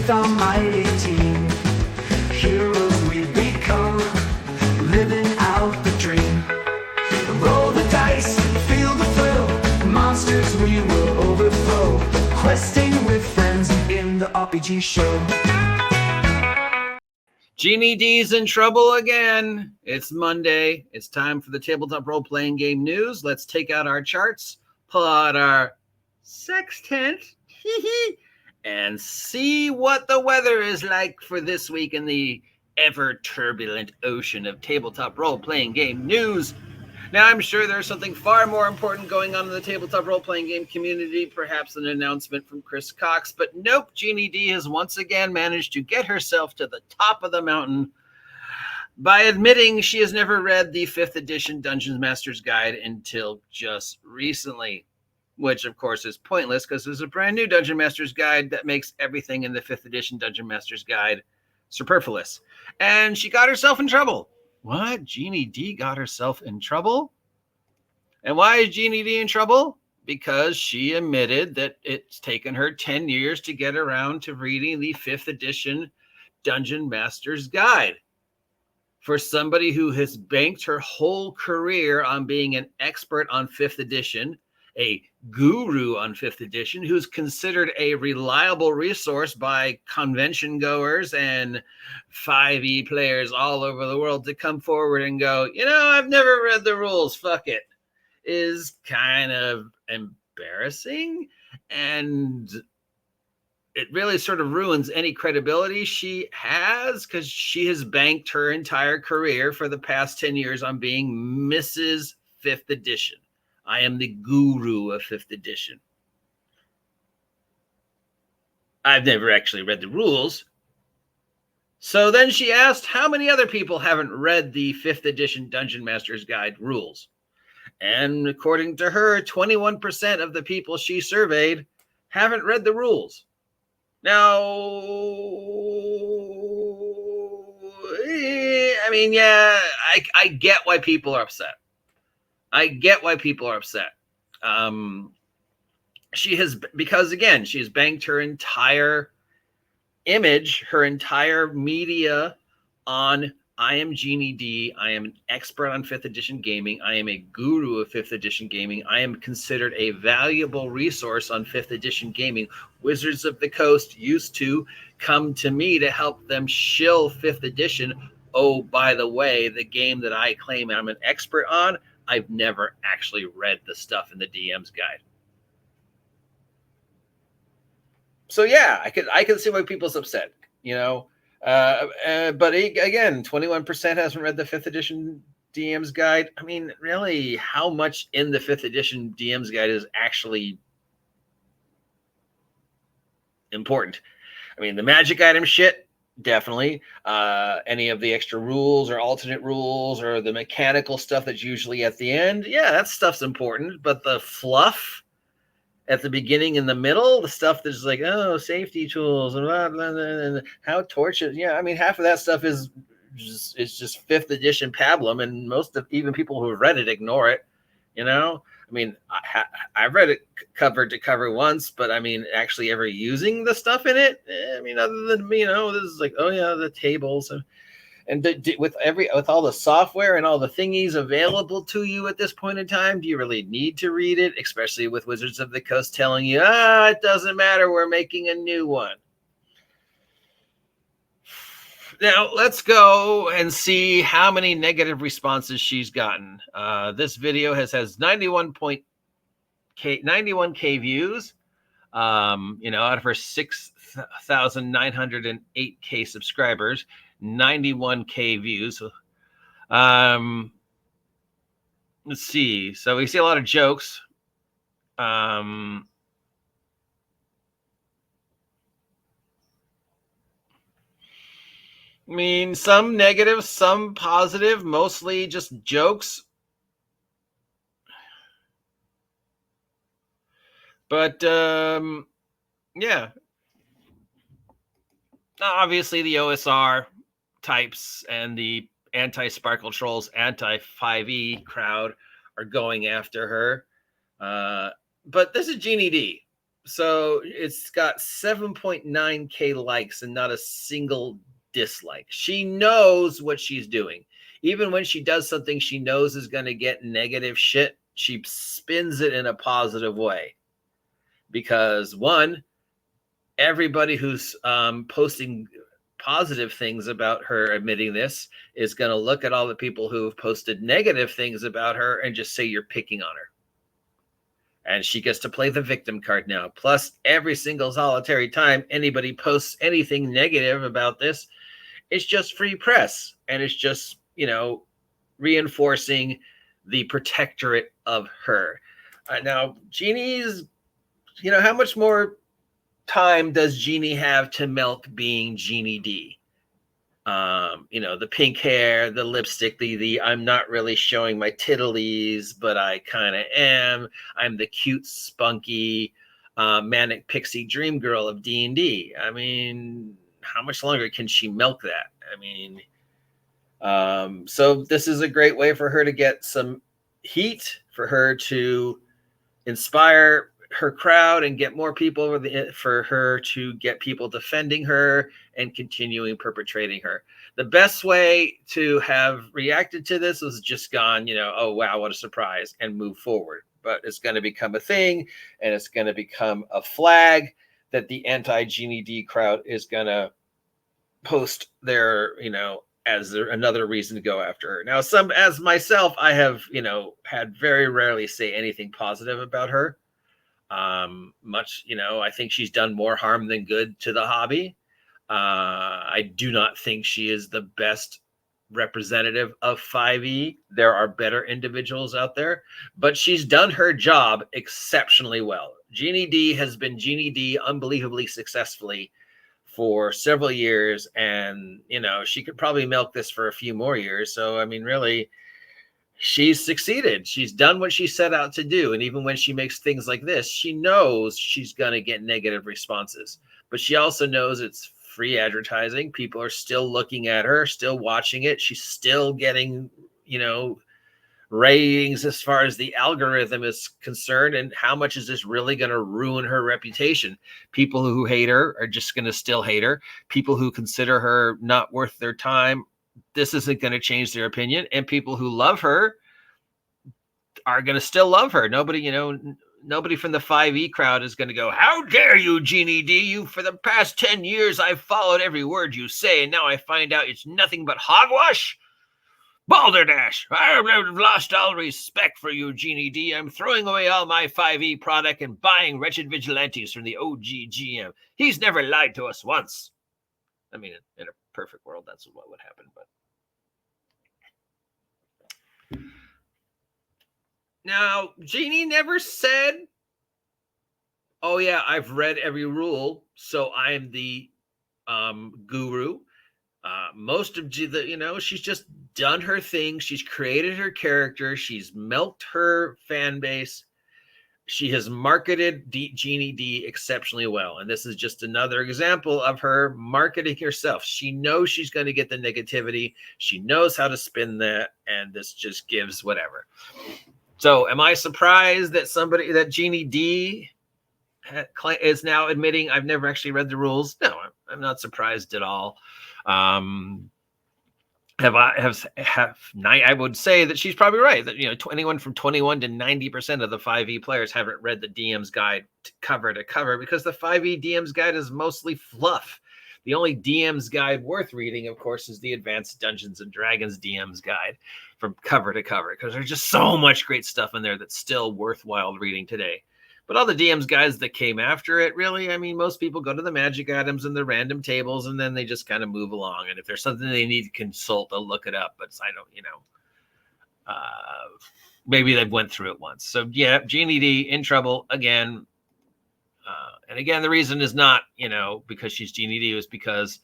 with our mighty team. Heroes we become, living out the dream. Roll the dice, feel the thrill, monsters we will overthrow. Questing with friends in the RPG show. Ginny D's in trouble again. It's Monday. It's time for the tabletop role-playing game news. Let's take out our charts, pull out our sextant, and see what the weather is like for this week in the ever-turbulent ocean of tabletop role-playing game news. Now, I'm sure there's something far more important going on in the tabletop role-playing game community, perhaps an announcement from Chris Cox, but nope, Ginny D has once again managed to get herself to the top of the mountain by admitting she has never read the 5th edition Dungeon Master's Guide until just recently, which of course is pointless because there's a brand new Dungeon Master's Guide that makes everything in the 5th edition Dungeon Master's Guide superfluous. And she got herself in trouble. What? Ginny D got herself in trouble? And why is Ginny D in trouble? Because she admitted that it's taken her 10 years to get around to reading the 5th edition Dungeon Master's Guide. For somebody who has banked her whole career on being an expert on 5th edition, a guru on 5th edition, who's considered a reliable resource by convention goers and 5e players all over the world to come forward and go, I've never read the rules, fuck it, is kind of embarrassing. And it really sort of ruins any credibility she has because she has banked her entire career for the past 10 years on being Mrs. 5th edition. I am the guru of 5th edition. I've never actually read the rules. So then she asked how many other people haven't read the 5th edition Dungeon Master's Guide rules. And according to her, 21% of the people she surveyed haven't read the rules. Now, I mean, yeah, I get why people are upset. She has banked her entire image, her entire media on I am Ginny D. I am an expert on 5th edition gaming. I am a guru of 5th edition gaming. I am considered a valuable resource on 5th edition gaming. Wizards of the Coast used to come to me to help them shill 5th edition. Oh, by the way, the game that I claim I'm an expert on, I've never actually read the stuff in the DM's guide. So yeah, I can see why people's upset, but again, 21% hasn't read the 5th edition DM's guide. I mean, really, how much in the 5th edition DM's guide is actually important? I mean, the magic item shit, definitely. Any of the extra rules or alternate rules or the mechanical stuff that's usually at the end, yeah, that stuff's important. But the fluff at the beginning and the middle, the stuff that's like, safety tools and blah, blah, blah, and how torches. Yeah, I mean, half of that stuff is just 5th edition pablum, and most of even people who have read it ignore it. I mean, I've read it cover to cover once, but I mean, actually ever using the stuff in it, I mean, other than this is like, oh yeah, the tables and with all the software and all the thingies available to you at this point in time, do you really need to read it? Especially with Wizards of the Coast telling you, it doesn't matter, we're making a new one. Now, let's go and see how many negative responses she's gotten. This video has 91K views. Out of her 6,908K subscribers, 91K views. Let's see. So we see a lot of jokes. I mean, some negative, some positive, mostly just jokes. But, yeah. Obviously, the OSR types and the anti-Sparkle Trolls, anti-5e crowd are going after her. But this is Ginny D. So it's got 7.9K likes and not a single dislike. She knows what she's doing. Even when she does something she knows is going to get negative shit, she spins it in a positive way. Because one, everybody who's posting positive things about her admitting this is going to look at all the people who have posted negative things about her and just say you're picking on her. And she gets to play the victim card now. Plus, every single solitary time anybody posts anything negative about this, it's just free press. And it's just, reinforcing the protectorate of her. Now, Jeannie's, how much more time does Ginny have to milk being Ginny D? The pink hair, the lipstick, the I'm not really showing my titties, but I kind of am. I'm the cute, spunky, manic pixie dream girl of D&D. I mean, how much longer can she milk that? I mean, so this is a great way for her to get some heat, for her to inspire her crowd and get more people for her to get people defending her and continuing perpetrating her. The best way to have reacted to this was just gone, oh, wow, what a surprise, and move forward. But it's going to become a thing, and it's going to become a flag that the anti-Ginny D crowd is going to post their, as another reason to go after her. Now, as myself, I have, had very rarely say anything positive about her. I think she's done more harm than good to the hobby. I do not think she is the best representative of 5e. There are better individuals out there, but she's done her job exceptionally well. Ginny D has been Ginny D unbelievably successfully for several years, and she could probably milk this for a few more years. So I mean, really, she's succeeded. She's done what she set out to do. And even when she makes things like this, she knows she's going to get negative responses. But she also knows it's free advertising. People are still looking at her, still watching it. She's still getting, ratings as far as the algorithm is concerned. And how much is this really going to ruin her reputation? People who hate her are just going to still hate her. People who consider her not worth their time, this isn't going to change their opinion. And people who love her are going to still love her. Nobody from the 5e crowd is going to go, how dare you, Ginny D? You, for the past 10 years, I've followed every word you say, and now I find out it's nothing but hogwash. Balderdash, I've lost all respect for you, Ginny D. I'm throwing away all my 5e product and buying wretched vigilantes from the OG GM. He's never lied to us once. I mean, in a perfect world, that's what would happen, but now, Ginny never said, oh, yeah, I've read every rule, so I'm the guru. Most of she's just done her thing. She's created her character. She's milked her fan base. She has marketed Ginny D exceptionally well. And this is just another example of her marketing herself. She knows she's going to get the negativity. She knows how to spin that. And this just gives whatever. So am I surprised that Ginny D is now admitting I've never actually read the rules? No, I'm not surprised at all. I would say that she's probably right, that anyone from 21 to 90% of the 5e players haven't read the DM's guide cover to cover, because the 5e DM's guide is mostly fluff. The only DM's guide worth reading, of course, is the Advanced Dungeons and Dragons DM's guide from cover to cover, because there's just so much great stuff in there that's still worthwhile reading today. But all the DM's guides that came after it, really, I mean, most people go to the magic items and the random tables, and then they just kind of move along. And if there's something they need to consult, they'll look it up. But I don't, maybe they've went through it once. So yeah, Ginny D in trouble again. And again, the reason is not, because she's Ginny D, is because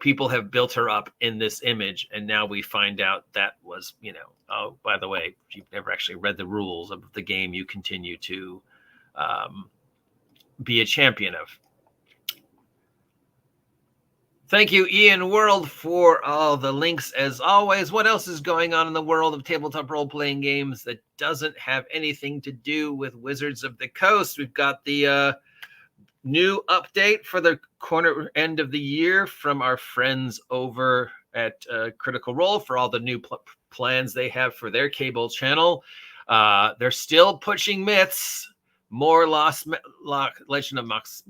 people have built her up in this image, and now we find out that was, oh, by the way, you've never actually read the rules of the game you continue to be a champion of. Thank you, Ian World, for all the links as always. What else is going on in the world of tabletop role-playing games that doesn't have anything to do with Wizards of the Coast? We've got the new update for the corner end of the year from our friends over at Critical Role for all the new plans they have for their cable channel. They're still pushing myths, more Legend of Mox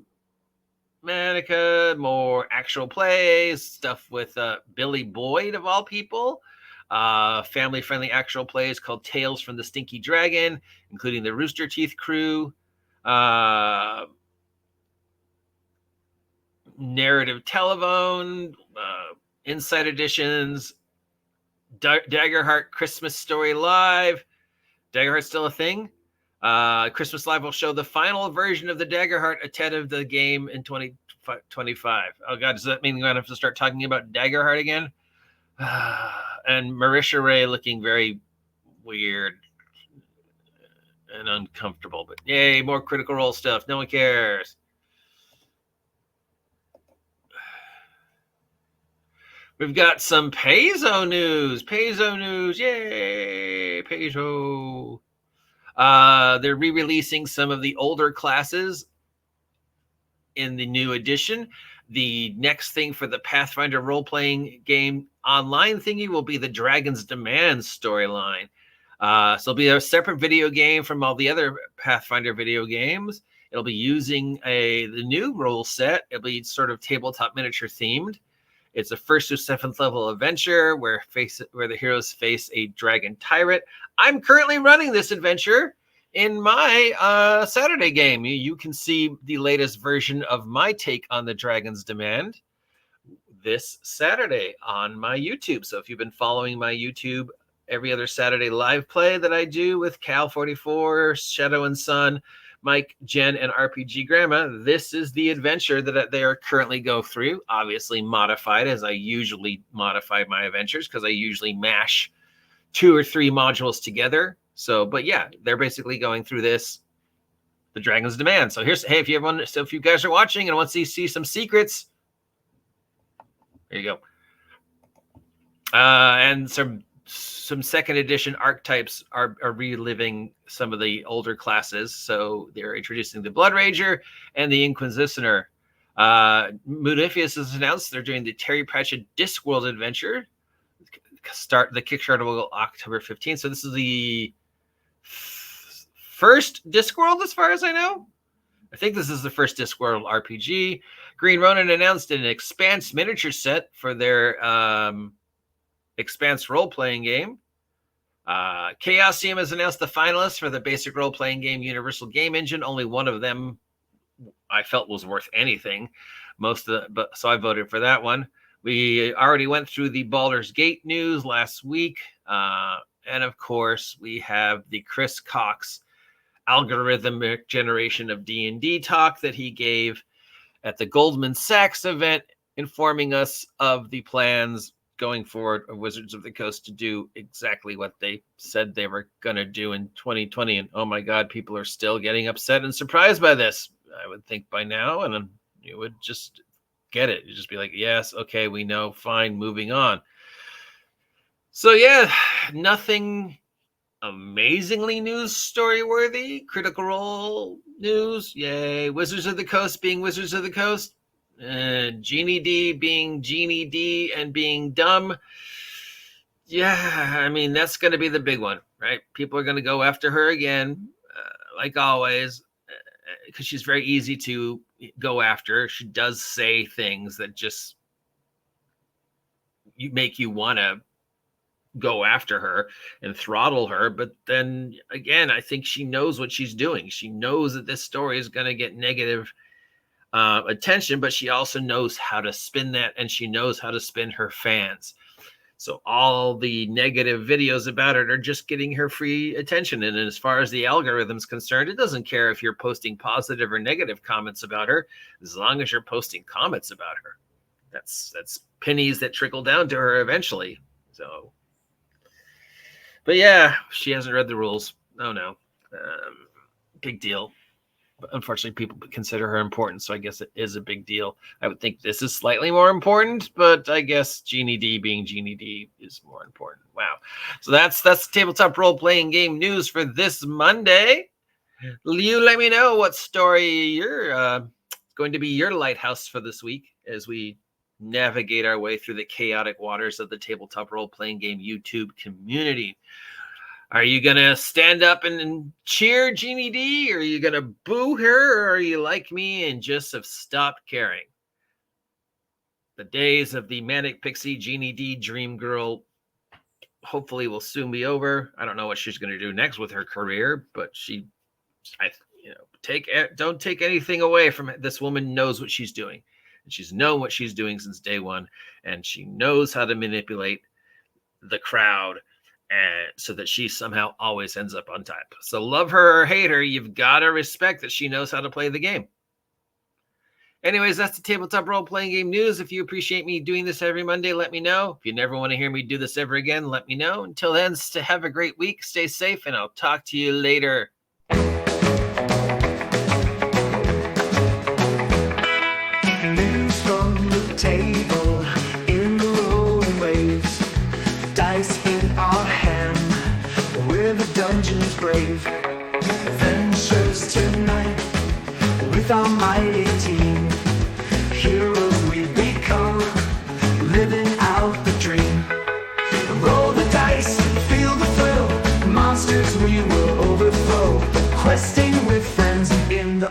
Manica, more actual plays, stuff with Billy Boyd of all people, family-friendly actual plays called Tales from the Stinky Dragon, including the Rooster Teeth crew, narrative telephone, inside editions, Daggerheart Christmas Story Live. Daggerheart's still a thing. Christmas Live will show the final version of the Daggerheart ahead of the game in 2025. Oh God, does that mean we're gonna have to start talking about Daggerheart again? And Marisha Ray looking very weird and uncomfortable, but yay, more Critical Role stuff. No one cares. We've got some Paizo news. Paizo news, yay, Paizo. They're re-releasing some of the older classes in the new edition. The next thing for the Pathfinder role-playing game online thingy will be the Dragon's Demand storyline. So it'll be a separate video game from all the other Pathfinder video games. It'll be using the new rule set. It'll be sort of tabletop miniature themed. It's a 1st to 7th level adventure where the heroes face a dragon tyrant. I'm currently running this adventure in my Saturday game. You can see the latest version of my take on the Dragon's Demand this Saturday on my YouTube. So if you've been following my YouTube every other Saturday live play that I do with Cal44, Shadow and Sun, Mike, Jen, and RPG Grandma, this is the adventure that they are currently go through, obviously modified as I usually modify my adventures because I usually mash 2 or 3 modules together. So, but yeah, they're basically going through this, the Dragon's Demand. So here's, hey, if you guys are watching and want to see some secrets, there you go. And some second edition archetypes are reliving some of the older classes. So they're introducing the Blood Rager and the Inquisitioner. Moodifius has announced they're doing the Terry Pratchett Discworld adventure. The Kickstarter will go October 15th. So this is the first Discworld as far as I know. I think this is the first Discworld RPG. Green Ronin announced an Expanse miniature set for their Expanse role-playing game. Chaosium has announced the finalists for the basic role-playing game Universal Game Engine. Only one of them I felt was worth anything. So I voted for that one. We already went through the Baldur's Gate news last week. And of course, we have the Chris Cox algorithmic generation of D&D talk that he gave at the Goldman Sachs event, informing us of the plans going forward of Wizards of the Coast to do exactly what they said they were going to do in 2020. And oh my God, people are still getting upset and surprised by this. I would think by now, and you would just get it. You'd just be like, yes, okay, we know, fine, moving on. So yeah, nothing amazingly news story worthy. Critical Role news, yay. Wizards of the Coast being Wizards of the Coast. Ginny D being Ginny D and being dumb. Yeah, I mean, that's going to be the big one, right? People are going to go after her again, like always, because she's very easy to go after. She does say things that just make you want to go after her and throttle her. But then again, I think she knows what she's doing. She knows that this story is going to get negative attention, but she also knows how to spin that, and she knows how to spin her fans. So all the negative videos about it are just getting her free attention. And as far as the algorithm's concerned, it doesn't care if you're posting positive or negative comments about her, as long as you're posting comments about her. That's pennies that trickle down to her eventually. So, but yeah, she hasn't read the rules. Oh no, big deal. But unfortunately, people consider her important, so I guess it is a big deal. I would think this is slightly more important, but I guess Ginny D being Ginny D is more important. Wow. So that's tabletop role-playing game news for this Monday. You let me know what story you're going to be your lighthouse for this week as we navigate our way through the chaotic waters of the tabletop role-playing game YouTube community. Are you going to stand up and cheer Ginny D? Or are you going to boo her? Or are you like me and just have stopped caring? The days of the manic pixie Ginny D dream girl hopefully will soon be over. I don't know what she's going to do next with her career, but don't take anything away from it. This woman knows what she's doing. And she's known what she's doing since day one. And she knows how to manipulate the crowd, and so that she somehow always ends up on top. So love her or hate her, you've got to respect that she knows how to play the game. Anyways, that's the tabletop role-playing game news. If you appreciate me doing this every Monday, let me know. If you never want to hear me do this ever again, let me know. Until then, have a great week, stay safe, and I'll talk to you later. News from the table in the rolling waves. Dice in our hand, we're the dungeon's brave. Adventures tonight with our mighty